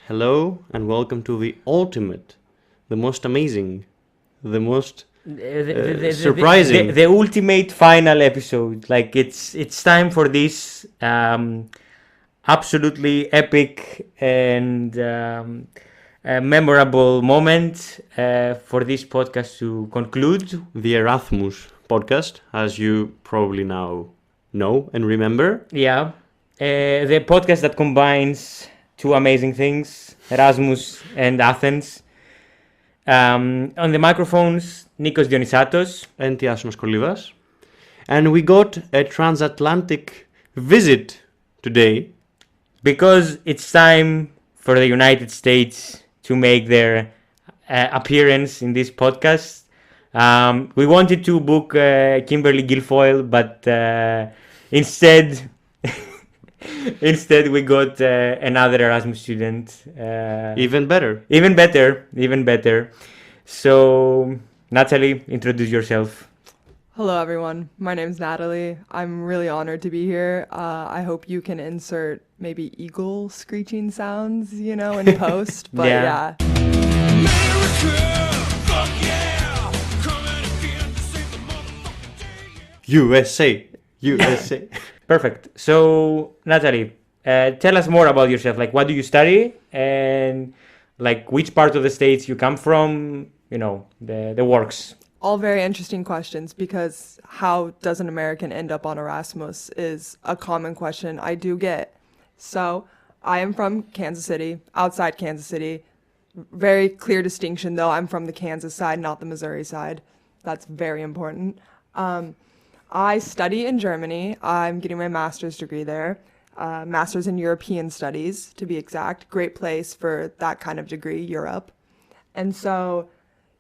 Hello and welcome to the ultimate, the most amazing, the most surprising. The ultimate final episode. Like it's time for this absolutely epic and memorable moment for this podcast to conclude. The ERAΘΜUS podcast, as you probably now know and remember. Yeah, the podcast that combines two amazing things, Erasmus and Athens. On the microphones, Nikos Dionysatos. And Iasonas Kolyvas. And we got a transatlantic visit today. Because it's time for the United States to make their appearance in this podcast. We wanted to book Kimberly Guilfoyle, but instead we got another Erasmus student. Even better. Even better. So, Natalie, introduce yourself. Hello, everyone. My name's Natalie. I'm really honored to be here. I hope you can insert maybe eagle screeching sounds, in post. But yeah. USA. Perfect. So, Natalie, tell us more about yourself. Like, what do you study? And, like, which part of the States you come from? The works. All very interesting questions, because how does an American end up on Erasmus is a common question I do get. So I am from Kansas City, outside Kansas City. Very clear distinction, though. I'm from the Kansas side, not the Missouri side. That's very important. I study in Germany. I'm getting my master's degree there. Master's in European Studies, to be exact. Great place for that kind of degree, Europe. And so...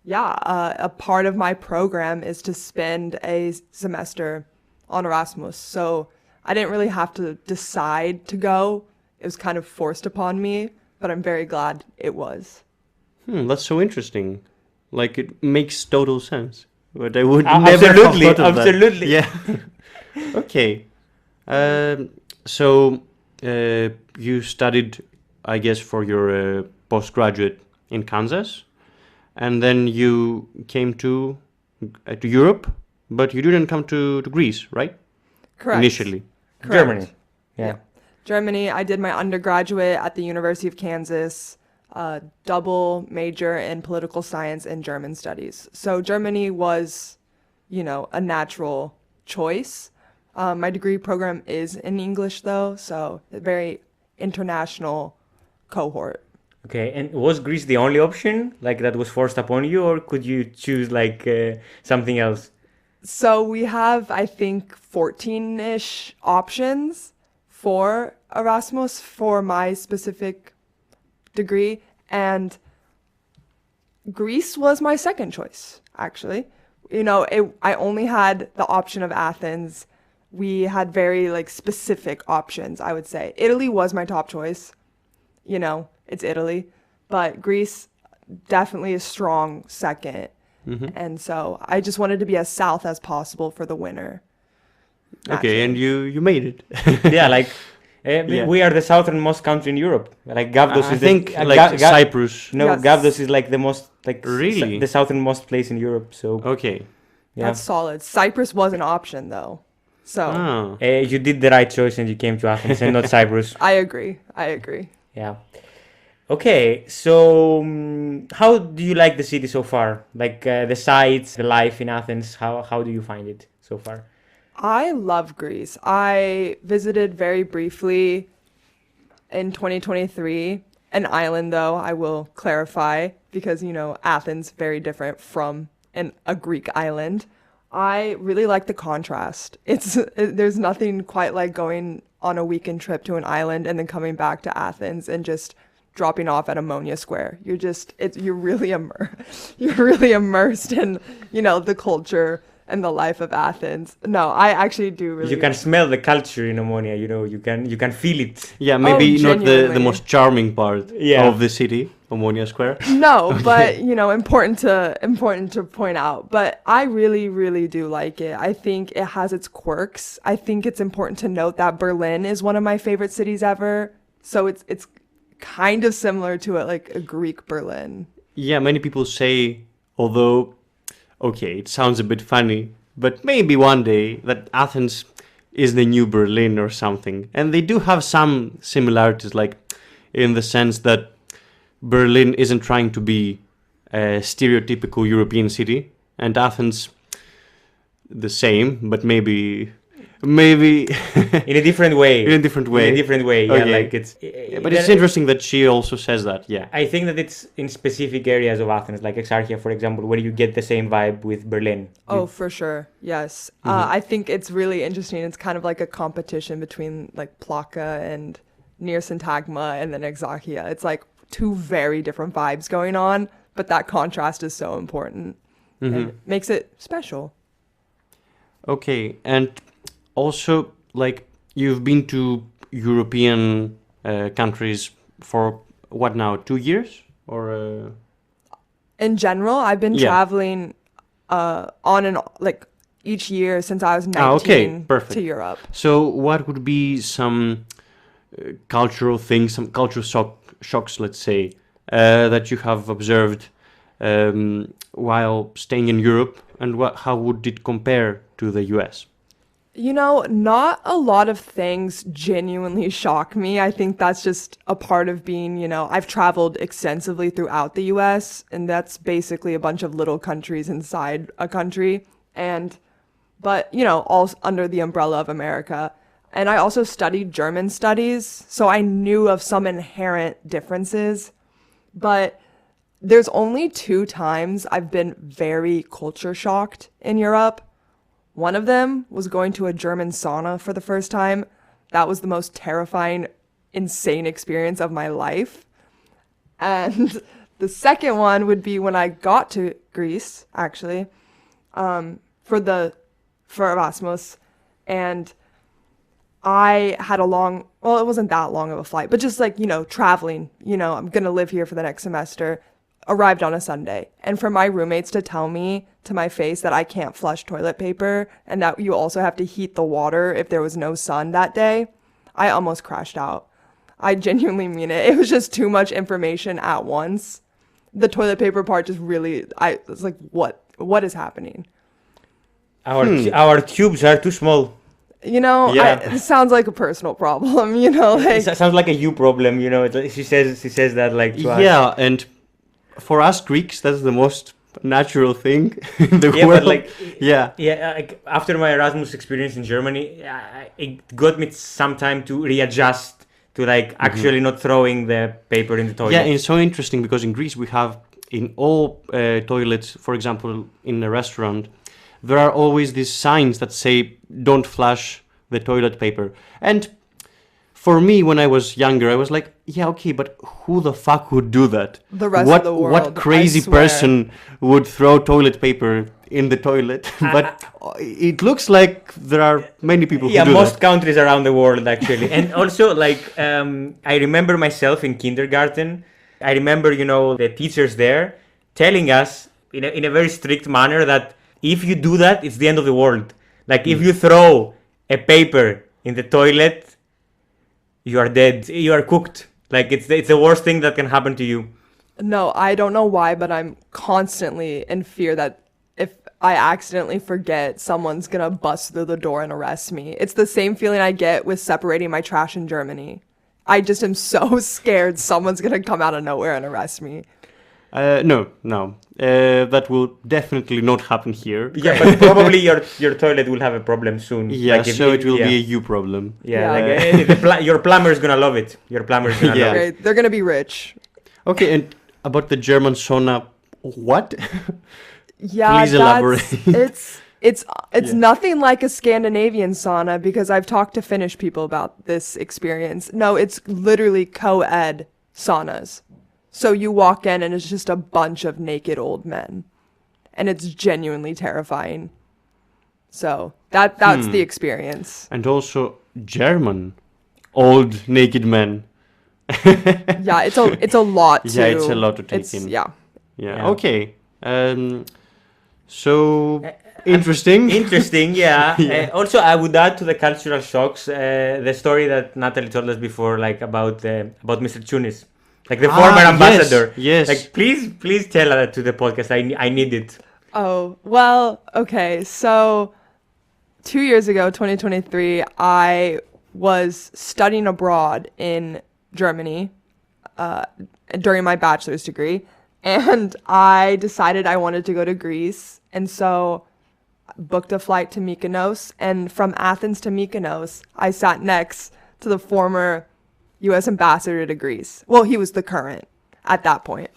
a part of my program is to spend a semester on Erasmus. So I didn't really have to decide to go. It was kind of forced upon me, but I'm very glad it was. That's so interesting. Like, it makes total sense. But I would never have thought of absolutely. that. Yeah. Okay. So you studied, I guess, for your postgraduate in Kansas. And then you came to Europe, but you didn't come to Greece, right? Correct. Initially. Correct. Germany. Yeah. Germany. I did my undergraduate at the University of Kansas, double major in political science and German studies. So Germany was, a natural choice. My degree program is in English, though, so a very international cohort. Okay, and was Greece the only option, like, that was forced upon you, or could you choose, like, something else? So we have, I think, 14-ish options for Erasmus for my specific degree, and Greece was my second choice, actually. I only had the option of Athens. We had very, specific options, I would say. Italy was my top choice, It's Italy, but Greece definitely a strong second. Mm-hmm. And so I just wanted to be as south as possible for the winter. Okay, and you made it. We are the southernmost country in Europe. Like, Gavdos is Cyprus. No, yes. Gavdos is like the most, really? The southernmost place in Europe. So okay, yeah. That's solid. Cyprus was an option, though. So you did the right choice and you came to Athens and not Cyprus. I agree. Yeah. Okay, so how do you like the city so far? Like, the sights, the life in Athens, how do you find it so far? I love Greece. I visited very briefly in 2023, an island, though, I will clarify, because, Athens, very different from a Greek island. I really like the contrast. There's nothing quite like going on a weekend trip to an island and then coming back to Athens and just dropping off at Ammonia Square. You're really immersed in, the culture and the life of Athens. No, I actually do really. You can smell the culture in Ammonia, you can feel it. Yeah, maybe not the most charming part of the city, Ammonia Square. No, but important to point out. But I really, really do like it. I think it has its quirks. I think it's important to note that Berlin is one of my favorite cities ever. So it's kind of similar to like a Greek Berlin. Yeah, many people say, although, okay, it sounds a bit funny, but maybe one day that Athens is the new Berlin or something. And they do have some similarities, like in the sense that Berlin isn't trying to be a stereotypical European city, and Athens the same, but maybe in a different way. in a different way. In a different way, yeah. Okay. Like it's. Yeah, but it's interesting that she also says that. Yeah. I think that it's in specific areas of Athens, like Exarchia, for example, where you get the same vibe with Berlin. Oh, for sure. Yes. I think it's really interesting. It's kind of like a competition between like Plaka and near Syntagma and then Exarchia. It's like two very different vibes going on, but that contrast is so important and it makes it special. Okay, and also, like, you've been to European countries for what now, 2 years? Or In general, I've been Yeah. traveling on and like each year since I was 19 okay, perfect. to Europe. So what would be some cultural things, some cultural shocks, let's say, that you have observed while staying in Europe, and how would it compare to the US? You know, not a lot of things genuinely shock me. I think that's just a part of being, you know, I've traveled extensively throughout the US, and that's basically a bunch of little countries inside a country. But, you know, all under the umbrella of America. And I also studied German studies, so I knew of some inherent differences. But there's only 2 times I've been very culture shocked in Europe. One of them was going to a German sauna for the first time. That was the most terrifying, insane experience of my life. And the second one would be when I got to Greece, actually, for Erasmus. And I had it wasn't that long of a flight, but just like, you know, traveling, you know, I'm going to live here for the next semester, arrived on a Sunday. And for my roommates to tell me to my face that I can't flush toilet paper and that you also have to heat the water if there was no sun that day, I almost crashed out. I genuinely mean it. It was just too much information at once. The toilet paper part just really, I was like, what is happening? Our tubes are too small. You know, Yeah. it sounds like a personal problem, you know, like, It sounds like a you problem, you know. She says that like to us. Yeah, and for us Greeks, that's the most natural thing in the Yeah, world. but like, yeah. like, after my Erasmus experience in Germany, it got me some time to readjust to like actually not throwing the paper in the toilet. Yeah, and it's so interesting because in Greece we have in all toilets, for example, in a restaurant, there are always these signs that say don't flush the toilet paper. And for me, when I was younger, I was like, yeah, okay, but who the fuck would do that? The rest of the world, What crazy I swear. person would throw toilet paper in the toilet? But it looks like there are many people who Yeah, do most that. countries around the world actually. And also like I remember myself in kindergarten. I remember, you know, the teachers there telling us in a very strict manner that if you do that, it's the end of the world. Like if you throw a paper in the toilet, you are dead. You are cooked. Like it's the worst thing that can happen to you. no, I don't know why, but I'm constantly in fear that if I accidentally forget, someone's gonna bust through the door and arrest me. It's the same feeling I get with separating my trash in Germany. I just am so scared someone's gonna come out of nowhere and arrest me. No. That will definitely not happen here. Yeah, but probably your toilet will have a problem soon. Yeah, Like if so it will yeah. be a you problem. Yeah, Yeah. like your plumber is gonna love it. Your plumber is gonna Yeah. love it. Right? They're gonna be rich. Okay, and about the German sauna, what? Yeah, Please elaborate. it's Yeah. nothing like a Scandinavian sauna because I've talked to Finnish people about this experience. No, it's literally co-ed saunas. So you walk in and it's just a bunch of naked old men. And it's genuinely terrifying. So that's the experience. And also German, old naked men. Yeah, it's a lot to Yeah, it's a lot to take it's, in. Yeah. Yeah. Okay. So interesting. Interesting, yeah. Yeah. Also, I would add to the cultural shocks the story that Natalie told us before, like about Mr. Tunis. like the former ambassador. Yes. Like, please tell that to the podcast. I need it. Oh, well, okay. So 2 years ago, 2023, I was studying abroad in Germany during my bachelor's degree. And I decided I wanted to go to Greece. And so booked a flight to Mykonos. And from Athens to Mykonos, I sat next to the former U.S. ambassador to Greece. Well, he was the current at that point.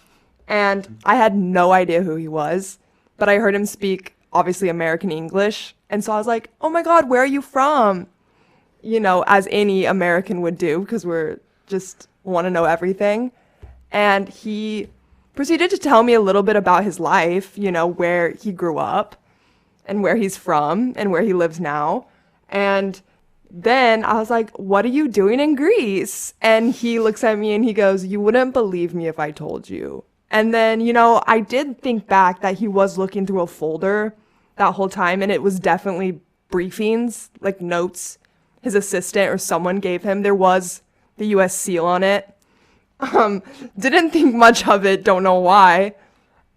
And I had no idea who he was, but I heard him speak, obviously, American English. And so I was like, oh my God, where are you from? You know, as any American would do, because we're just want to know everything. And he proceeded to tell me a little bit about his life, you know, where he grew up and where he's from and where he lives now. And then I was like, what are you doing in Greece? And he looks at me and he goes, you wouldn't believe me if I told you. And then, you know, I did think back that he was looking through a folder that whole time, and it was definitely briefings, like notes his assistant or someone gave him. There was the U.S. seal on it. Didn't think much of it, don't know why.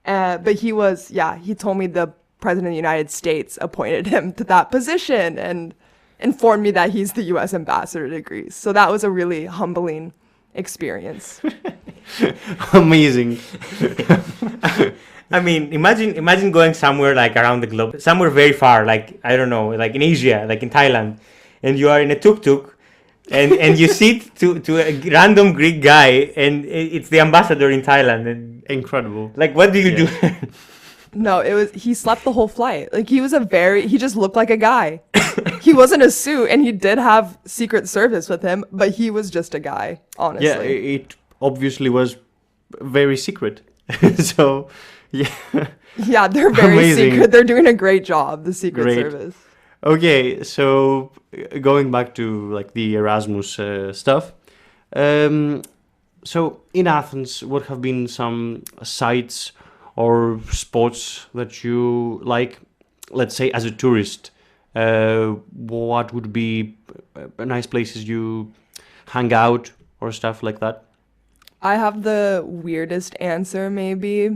But he told me the President of the United States appointed him to that position and informed me that he's the U.S. ambassador to Greece. So that was a really humbling experience. Amazing. I mean, imagine going somewhere like around the globe, somewhere very far, like, I don't know, like in Asia, like in Thailand, and you are in a tuk-tuk, and you sit to a random Greek guy, and it's the ambassador in Thailand. And Incredible. like, what do you do? No, he slept the whole flight. Like, he just looked like a guy. He wasn't a suit, and he did have Secret Service with him, but he was just a guy, honestly. Yeah, it obviously was very secret. So, yeah. Yeah, they're very Amazing. secret. They're doing a great job, the Secret Great. Service. Okay, so going back to like the Erasmus stuff. So in Athens, what have been some sites or spots that you like, let's say as a tourist? What would be nice places you hang out or stuff like that? I have the weirdest answer, maybe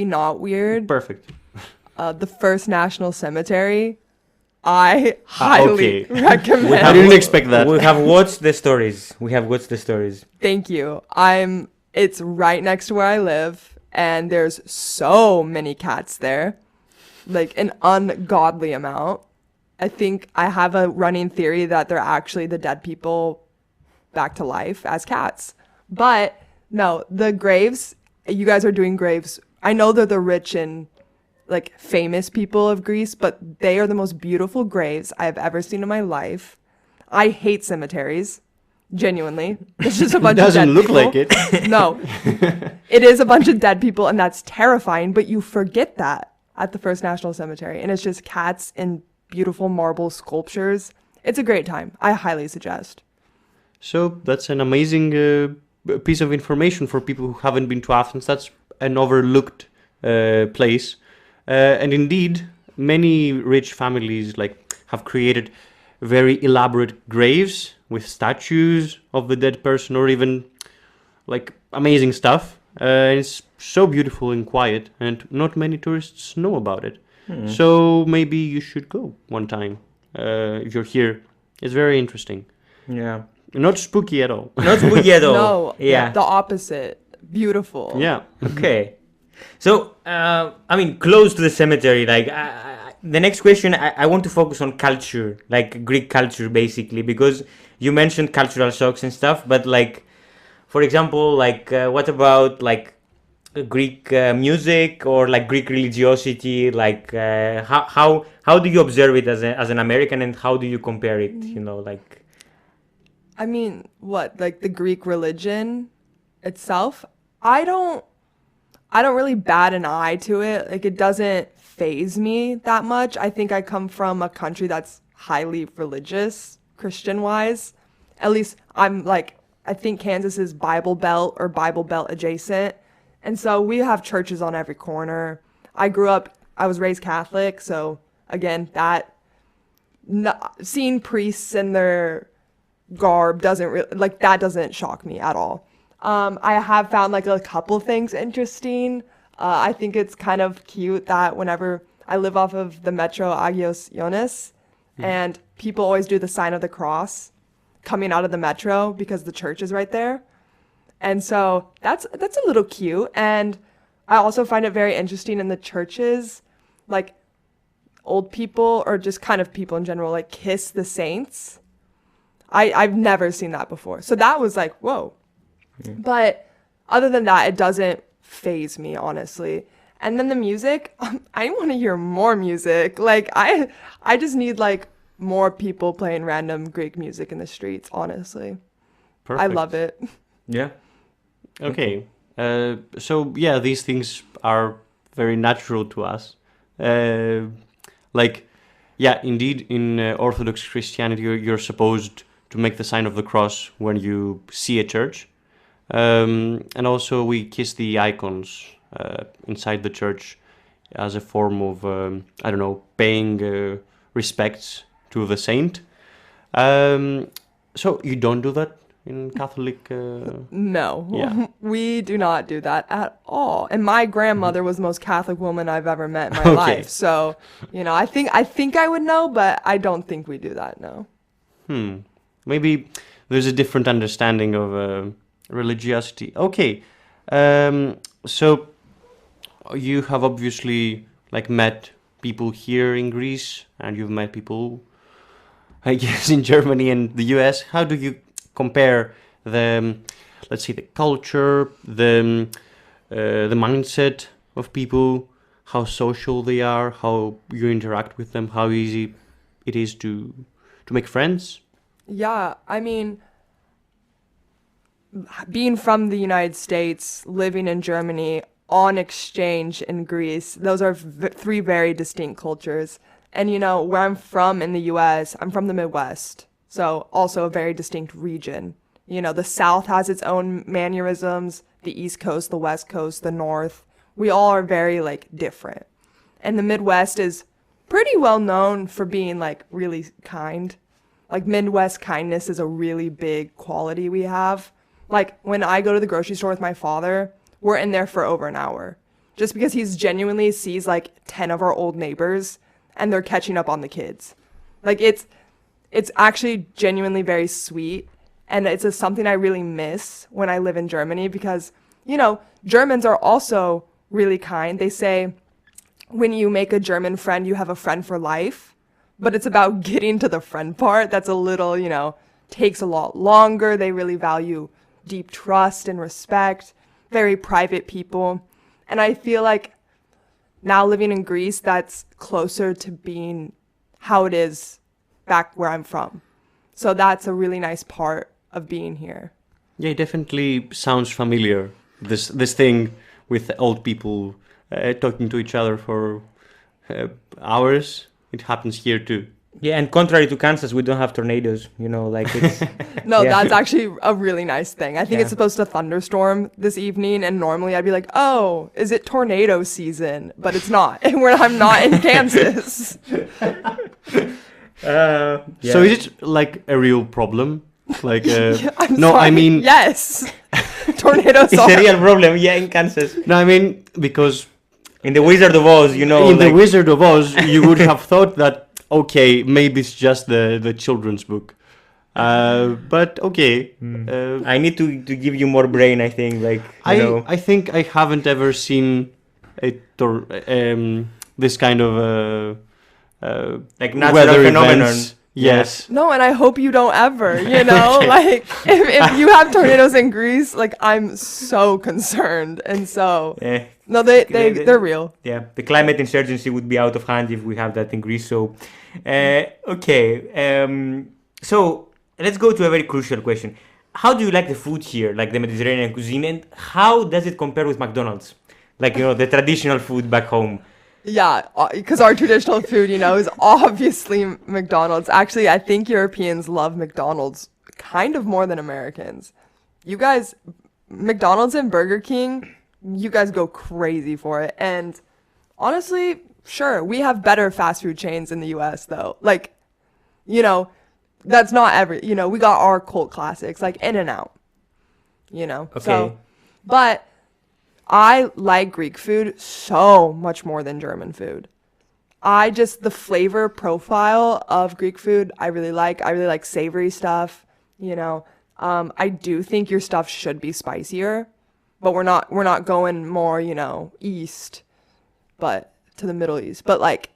not weird. Perfect. The First National Cemetery. I highly recommend. I didn't expect that. We have watched the stories. Thank you. It's right next to where I live, and there's so many cats there, like an ungodly amount. I think I have a running theory that they're actually the dead people back to life as cats. But no, the graves, you guys are doing graves. I know they're the rich and like famous people of Greece, but they are the most beautiful graves I have ever seen in my life. I hate cemeteries, genuinely. It's just a bunch of dead people. Doesn't look like it. No, it is a bunch of dead people, and that's terrifying. But you forget that at the First National Cemetery, and it's just cats and beautiful marble sculptures. It's a great time. I highly suggest. So that's an amazing piece of information for people who haven't been to Athens. That's an overlooked place. And indeed, many rich families like have created very elaborate graves with statues of the dead person, or even like amazing stuff. It's so beautiful and quiet, and not many tourists know about it. So maybe you should go one time if you're here. It's very interesting. Yeah. Not spooky at all. Not spooky at all. No, Yeah. the opposite. Beautiful. Yeah. Okay. So, close to the cemetery, like, the next question, I want to focus on culture, like Greek culture, basically, because you mentioned cultural shocks and stuff, but, like, for example, like, what about, like, Greek music or, like, Greek religiosity? Like, how do you observe it as an American, and how do you compare it, you know, like... I mean, what, like the Greek religion itself? I don't really bat an eye to it. Like, it doesn't faze me that much. I think I come from a country that's highly religious, Christian-wise. At least I think Kansas is Bible Belt or Bible Belt adjacent. And so we have churches on every corner. I was raised Catholic, so again, seeing priests in their garb doesn't shock me at all. I have found like a couple things interesting. I think it's kind of cute that whenever I live off of the metro Iasonas, and people always do the sign of the cross coming out of the metro because the church is right there. And so that's a little cute. And I also find it very interesting in the churches, like old people or just kind of people in general, like kiss the saints. I've never seen that before. So that was like, whoa. But other than that, it doesn't faze me, honestly. And then the music, I want to hear more music. Like I just need like more people playing random Greek music in the streets, honestly. Perfect. I love it. Yeah. Okay. So yeah, these things are very natural to us. Like, yeah, indeed, in Orthodox Christianity, you're supposed to make the sign of the cross when you see a church. And also we kiss the icons inside the church as a form of, I don't know, paying respects to the saint. So you don't do that in Catholic? No, Yeah. we do not do that at all. And my grandmother was the most Catholic woman I've ever met in my Okay. life. So, I think I would know, but I don't think we do that, no. Maybe there's a different understanding of religiosity. Okay. So you have obviously like met people here in Greece, and you've met people, I guess, in Germany and the US. How do you compare the, let's say, the culture, the mindset of people, how social they are, how you interact with them, how easy it is to make friends? Yeah, I mean, being from the United States, living in Germany, on exchange in Greece, those are three very distinct cultures. And where I'm from in the US, I'm from the Midwest, so also a very distinct region. The South has its own mannerisms, the East Coast, the West Coast, the North. We all are very like different. And the Midwest is pretty well known for being like really kind. Like Midwest kindness is a really big quality we have. Like when I go to the grocery store with my father, we're in there for over an hour just because he's genuinely sees like 10 of our old neighbors and they're catching up on the kids. Like it's actually genuinely very sweet, and it's something I really miss when I live in Germany because, Germans are also really kind. They say when you make a German friend, you have a friend for life, but it's about getting to the friend part that's a little, takes a lot longer. They really value deep trust and respect, very private people. And I feel like now living in Greece, that's closer to being how it is back where I'm from. So that's a really nice part of being here. Yeah, it definitely sounds familiar. This thing with old people talking to each other for hours. It happens here too. Yeah, and contrary to Kansas, we don't have tornadoes. Like it's No, yeah. that's actually a really nice thing. I think it's supposed to thunderstorm this evening, and normally I'd be like, oh, is it tornado season? But it's not. I'm not in Kansas. Yeah. So is it like a real problem? Like I'm no, sorry. I mean yes, tornadoes It's are. a real problem, yeah, in Kansas. no, I mean because In the Wizard of Oz, in like, the Wizard of Oz, you would have thought that okay, maybe it's just the children's book, but okay. I need to give you more brain, I think. Like, I think I haven't ever seen this kind of like natural weather phenomenon. events. Yes. No, and I hope you don't ever, like if you have tornadoes in Greece, like I'm so concerned. And so, Yeah. no, they're real. Yeah, the climate insurgency would be out of hand if we have that in Greece. So, okay. So let's go to a very crucial question. How do you like the food here, like the Mediterranean cuisine, and how does it compare with McDonald's? Like, the traditional food back home. Yeah, because our traditional food, is obviously McDonald's. Actually, I think Europeans love McDonald's kind of more than Americans. You guys, McDonald's and Burger King, you guys go crazy for it. And honestly, sure, we have better fast food chains in the US though. Like, that's not we got our cult classics like In-N-Out. you know. Okay. So, but I like Greek food so much more than German food. The flavor profile of Greek food, I really like. I really like savory stuff, you know. I do think your stuff should be spicier, but we're not going more, you know, east, but to the Middle East. But like,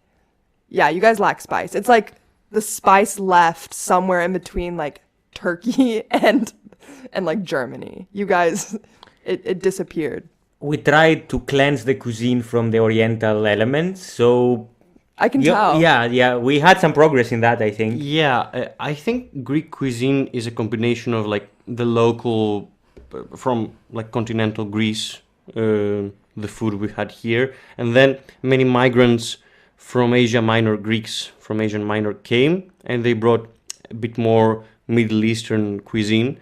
yeah, you guys lack spice. It's like the spice left somewhere in between like Turkey and like Germany. You guys, it disappeared. We tried to cleanse the cuisine from the Oriental elements, so I can tell. yeah, we had some progress in that, I think. Yeah, I think Greek cuisine is a combination of like the local, from like continental Greece, the food we had here, and then many migrants from Asia Minor, Greeks from Asia Minor came, and they brought a bit more Middle Eastern cuisine,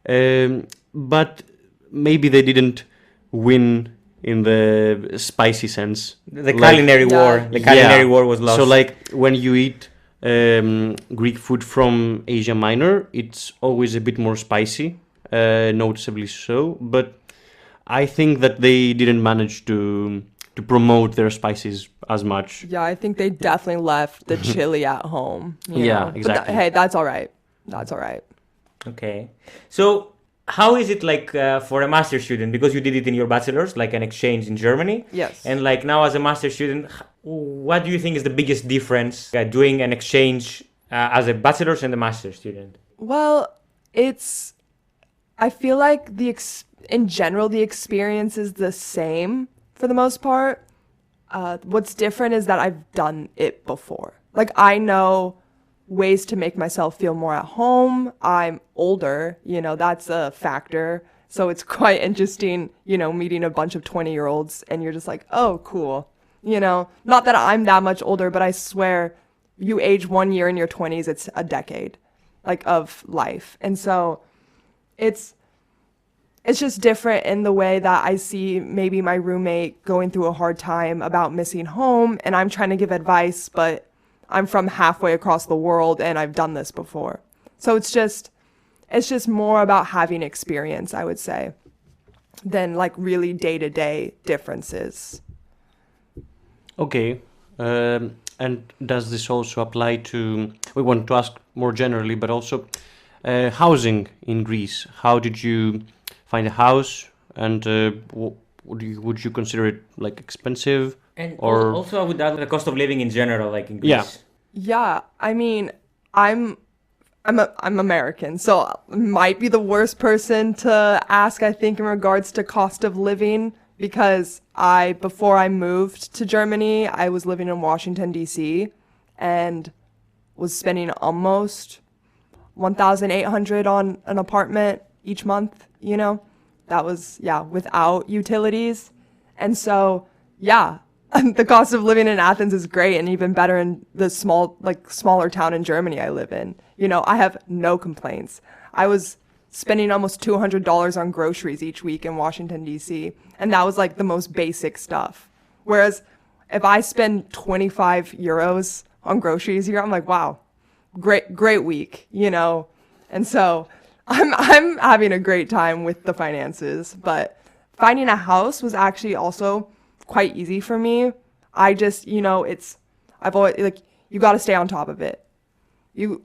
but maybe they didn't win in the spicy sense. The culinary war. The culinary war was lost. So like when you eat Greek food from Asia Minor, it's always a bit more spicy, noticeably so. But I think that they didn't manage to promote their spices as much. Yeah, I think they definitely left the chili at home. You know? But exactly. hey, that's all right. That's all right. Okay. So how is it like for a master student? Because you did it in your bachelor's, like an exchange in Germany. Yes. And like now as a master student, what do you think is the biggest difference doing an exchange as a bachelor's and a master student? Well, I feel like in general, the experience is the same for the most part. What's different is that I've done it before. Like I know ways to make myself feel more at home. I'm older, you know, that's a factor. So it's quite interesting, you know, meeting a bunch of 20-year-olds and you're just like, oh, cool. You know, not that I'm that much older, but I swear you age 1 year in your 20s, it's a decade like of life. And so it's just different in the way that I see maybe my roommate going through a hard time about missing home and I'm trying to give advice, but I'm from halfway across the world and I've done this before. So it's just more about having experience, I would say, than like really day-to-day differences. Okay. And does this also apply to, we want to ask more generally, but also housing in Greece? How did you find a house, and would you consider it like expensive? And or also I would add the cost of living in general, like in Greece. Yeah, I mean, I'm American, so I might be the worst person to ask, I think, in regards to cost of living, because before I moved to Germany, I was living in Washington, D.C., and was spending almost $1,800 on an apartment each month, you know? That was, without utilities. And so, the cost of living in Athens is great, and even better in the smaller town in Germany I live in. You know, I have no complaints. I was spending almost $200 on groceries each week in Washington, D.C., and that was like the most basic stuff. Whereas if I spend 25 euros on groceries here, I'm like, wow, great week, you know? And so I'm having a great time with the finances, but finding a house was actually also quite easy for me. I just, you know, I've always, like, you got to stay on top of it.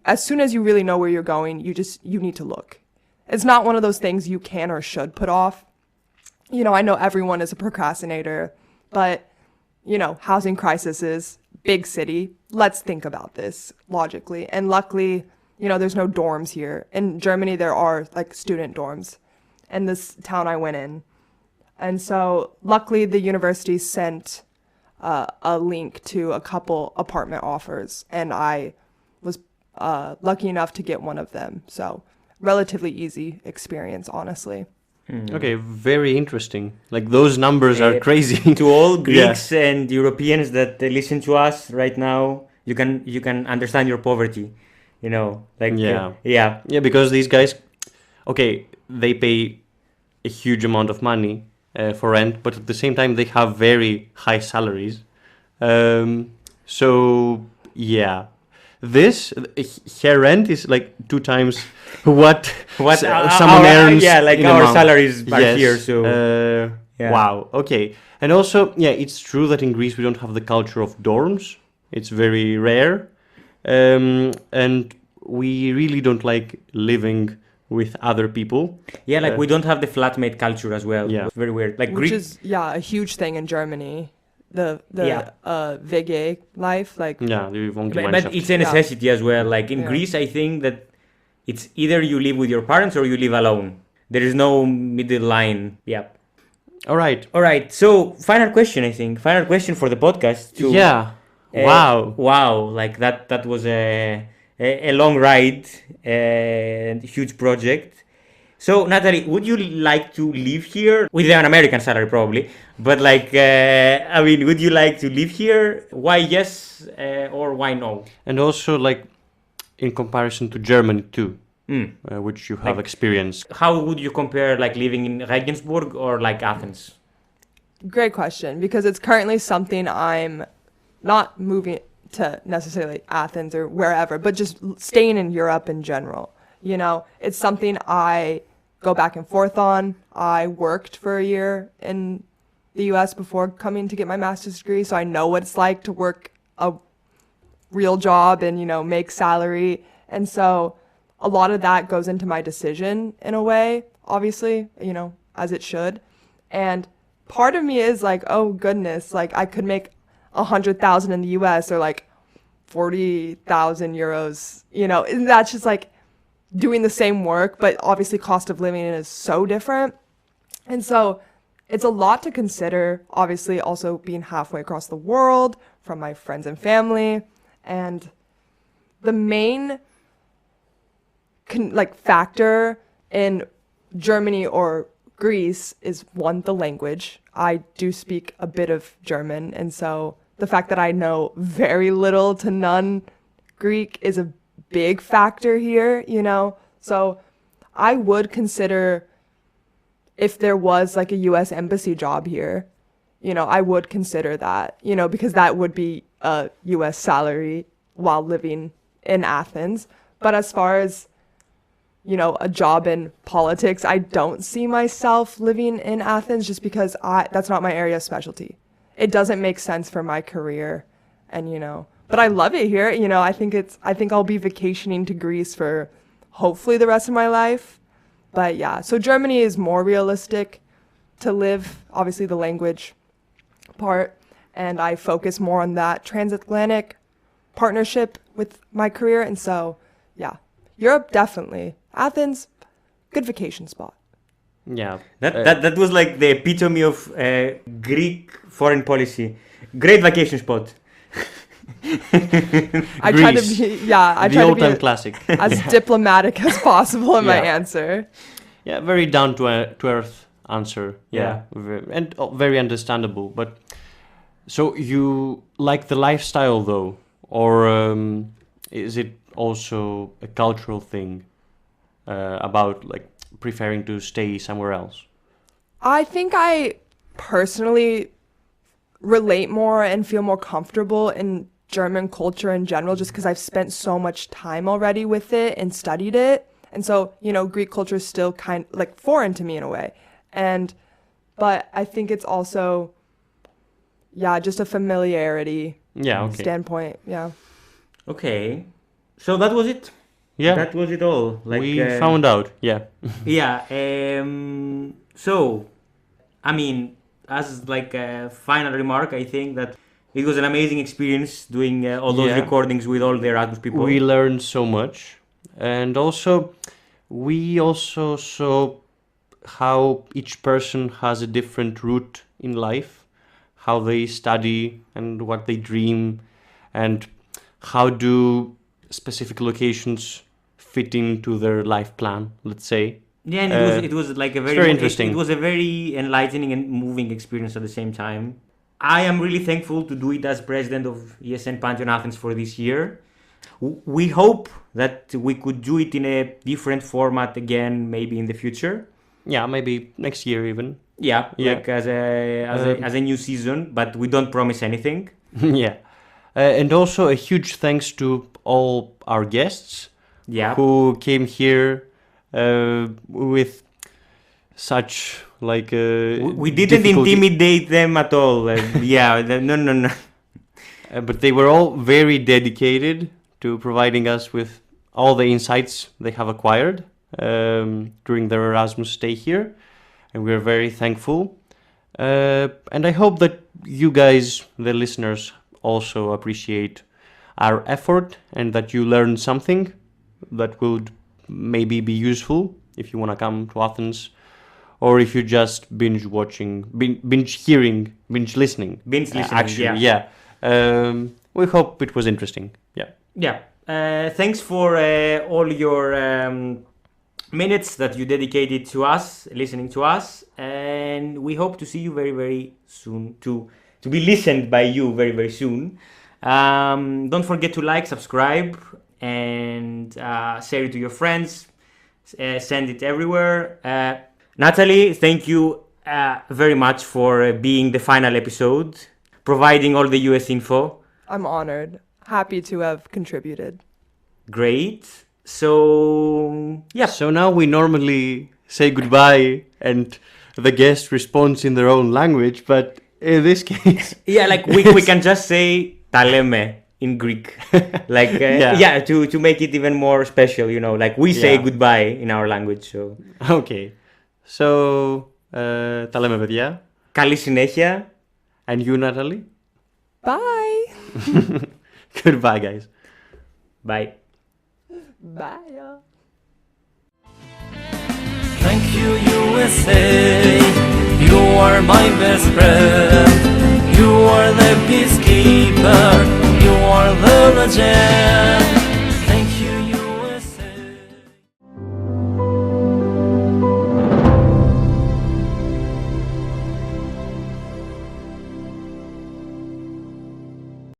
As soon as you really know where you're going, you need to look. It's not one of those things you can or should put off. You know, I know everyone is a procrastinator, but, you know, housing crisis, big city. Let's think about this logically. And luckily, you know, there's no dorms here. In Germany, there are like student dorms in this town I went in. And so luckily the university sent a link to a couple apartment offers, and I was lucky enough to get one of them. So relatively easy experience, honestly. Okay, very interesting. Like those numbers are crazy. To all Greeks and Europeans that listen to us right now, you can understand your poverty, you know, like yeah, because these guys, okay, they pay a huge amount of money for rent, but at the same time they have very high salaries. So yeah, this her rent is like 2 times what What someone earns. yeah, like in a our month. salaries are Yes. here, so yeah. Wow. Okay. And also, yeah, it's true that in Greece we don't have the culture of dorms. It's very rare, and we really don't like living with other people. Yeah, like we don't have the flatmate culture as well. Yeah. It's very weird. Like Which Greek, is a huge thing in Germany. The Yeah. WG life, like Yeah, the but it's a necessity as well. Like in Yeah. Greece, I think that it's either you live with your parents or you live alone. There is no middle line. Yeah. All right. All right. So final question, I think. Final question for the podcast. To, Yeah. Wow. Wow. Like that was a long ride and huge project. So Natalie, would you like to live here with an American salary probably? But like, I mean, would you like to live here? Why yes or why no? And also, like, in comparison to Germany too, Mm. which you have Like- experienced. How would you compare like living in Regensburg or like Athens? great question, because it's currently something I'm not moving to necessarily Athens or wherever, but just staying in Europe in general. You know, it's something I go back and forth on. I worked for a year in the US before coming to get my master's degree, so I know what it's like to work a real job and, you know, make salary. And so a lot of that goes into my decision in a way, obviously, you know, as it should. And part of me is like, oh goodness, like I could make 100,000 in the US or like 40,000 euros, you know, and that's just like doing the same work, but obviously cost of living is so different. And so it's a lot to consider, obviously also being halfway across the world from my friends and family. And the main factor in Germany or Greece is one, the language. I do speak a bit of German, and so the fact that I know very little to none Greek is a big factor here, you know? So I would consider, if there was like a US embassy job here, you know, I would consider that, you know, because that would be a US salary while living in Athens. But as far as, you know, a job in politics, I don't see myself living in Athens just because that's not my area of specialty. It doesn't make sense for my career, and, you know, but I love it here. You know, I think I'll be vacationing to Greece for hopefully the rest of my life. But yeah, so Germany is more realistic to live, obviously the language part, and I focus more on that transatlantic partnership with my career. And so, yeah, Europe definitely. Athens, good vacation spot. Yeah. That was like the epitome of Greek foreign policy. Great vacation spot. I try to Greece. be, I The try to all-time be classic. as diplomatic as possible in my Yeah. answer. Yeah, very down to earth answer. Yeah, and very understandable. But so you like the lifestyle though, or is it also a cultural thing about like preferring to stay somewhere else? I think I personally relate more and feel more comfortable in German culture in general, just because I've spent so much time already with it and studied it. And so, you know, Greek culture is still kind of like foreign to me in a way. But I think it's also, just a familiarity standpoint. Yeah. Okay. So that was it. Yeah, That was it all. Like we found out. Yeah. Yeah. So, I mean, as like a final remark, I think that it was an amazing experience doing all those Yeah. recordings with all the Erasmus people. We learned so much, and also we also saw how each person has a different route in life, how they study and what they dream, and how do specific locations fit into their life plan, let's say. Yeah, and it was like a very interesting. It was a very enlightening and moving experience at the same time. I am really thankful to do it as president of ESN Pantheon Athens for this year. We hope that we could do it in a different format again, maybe in the future. Yeah, maybe next year even. Yeah, Yeah. like as a new season, but we don't promise anything. Yeah. And also a huge thanks to all our guests Yeah. who came here with such like We didn't difficulty. intimidate them at all. No. But they were all very dedicated to providing us with all the insights they have acquired during their Erasmus stay here, and we're very thankful. And I hope that you guys, the listeners, also appreciate our effort and that you learn something that would maybe be useful if you want to come to Athens, or if you just binge watching, binge hearing, binge listening. Binge listening, actually, yeah. We hope it was interesting. Yeah. Yeah. Thanks for all your minutes that you dedicated to us, listening to us, and we hope to see you very, very soon, to be listened by you very, very soon. Don't forget to like, subscribe, and share it to your friends. Send it everywhere. Natalie, thank you very much for being the final episode, providing all the US info. I'm honored. Happy to have contributed. Great. So, yeah. So now we normally say goodbye and the guest responds in their own language, but in this case... Yeah, like we can just say ta leme in Greek. Like, yeah, to make it even more special, you know, like we say goodbye in our language. So. Okay. So, τα λέμε παιδιά. Καλή συνέχεια. And you, Natalie? Bye. Goodbye, guys. Bye. Bye. Thank you, USA. You are my best friend. You are the peacekeeper. You are the legend.